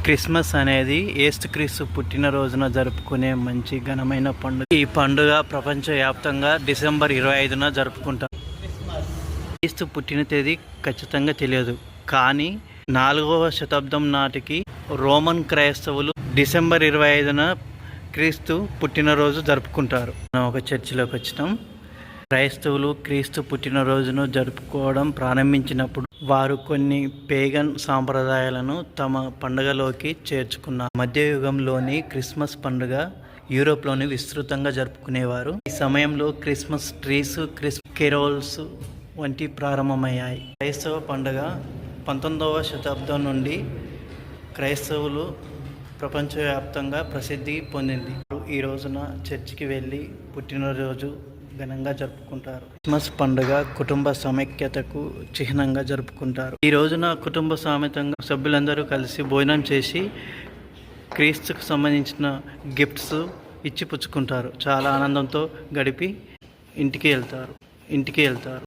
Christmas అనేది యేసుక్రీస్తు పుట్టినరోజున జరుపుకునే మంచి ఘనమైన పండుగ. ఈ పండుగ ప్రపంచవ్యాప్తంగా డిసెంబర్ 25న జరుపుకుంటారు. క్రీస్తు పుట్టిన తేదీ ఖచ్చితంగా తెలియదు, కానీ 4వ శతాబ్దం నాటికి రోమన్ క్రైస్తవులు డిసెంబర్ 25న క్రీస్తు పుట్టినరోజు జరుపుకుంటారు. మనం ఒక చర్చిలోకి వచ్చినాం. క్రైస్తవులు క్రీస్తు పుట్టినరోజును జరుపుకోవడం ప్రారంభించినప్పుడు వారు కొన్ని పేగన్ సాంప్రదాయాలను తమ పండుగలోకి చేర్చుకున్నారు. మధ్యయుగంలోని క్రిస్మస్ పండుగ యూరోప్లోని విస్తృతంగా జరుపుకునేవారు. ఈ సమయంలో క్రిస్మస్ ట్రీస్, కెరోల్స్ వంటి ప్రారంభమయ్యాయి. క్రైస్తవ పండుగ 19వ శతాబ్దం నుండి క్రైస్తవులు ప్రపంచవ్యాప్తంగా ప్రసిద్ధి పొందింది. ఈ రోజున చర్చికి వెళ్ళి పుట్టినరోజు ఘనంగా జరుపుకుంటారు. క్రిస్మస్ పండుగ కుటుంబ సమైక్యతకు చిహ్నంగా జరుపుకుంటారు. ఈ రోజున కుటుంబ సమేతంగా సభ్యులందరూ కలిసి భోజనం చేసి క్రీస్తుకు సంబంధించిన గిఫ్ట్స్ ఇచ్చి పుచ్చుకుంటారు. చాలా ఆనందంతో గడిపి ఇంటికి వెళ్తారు.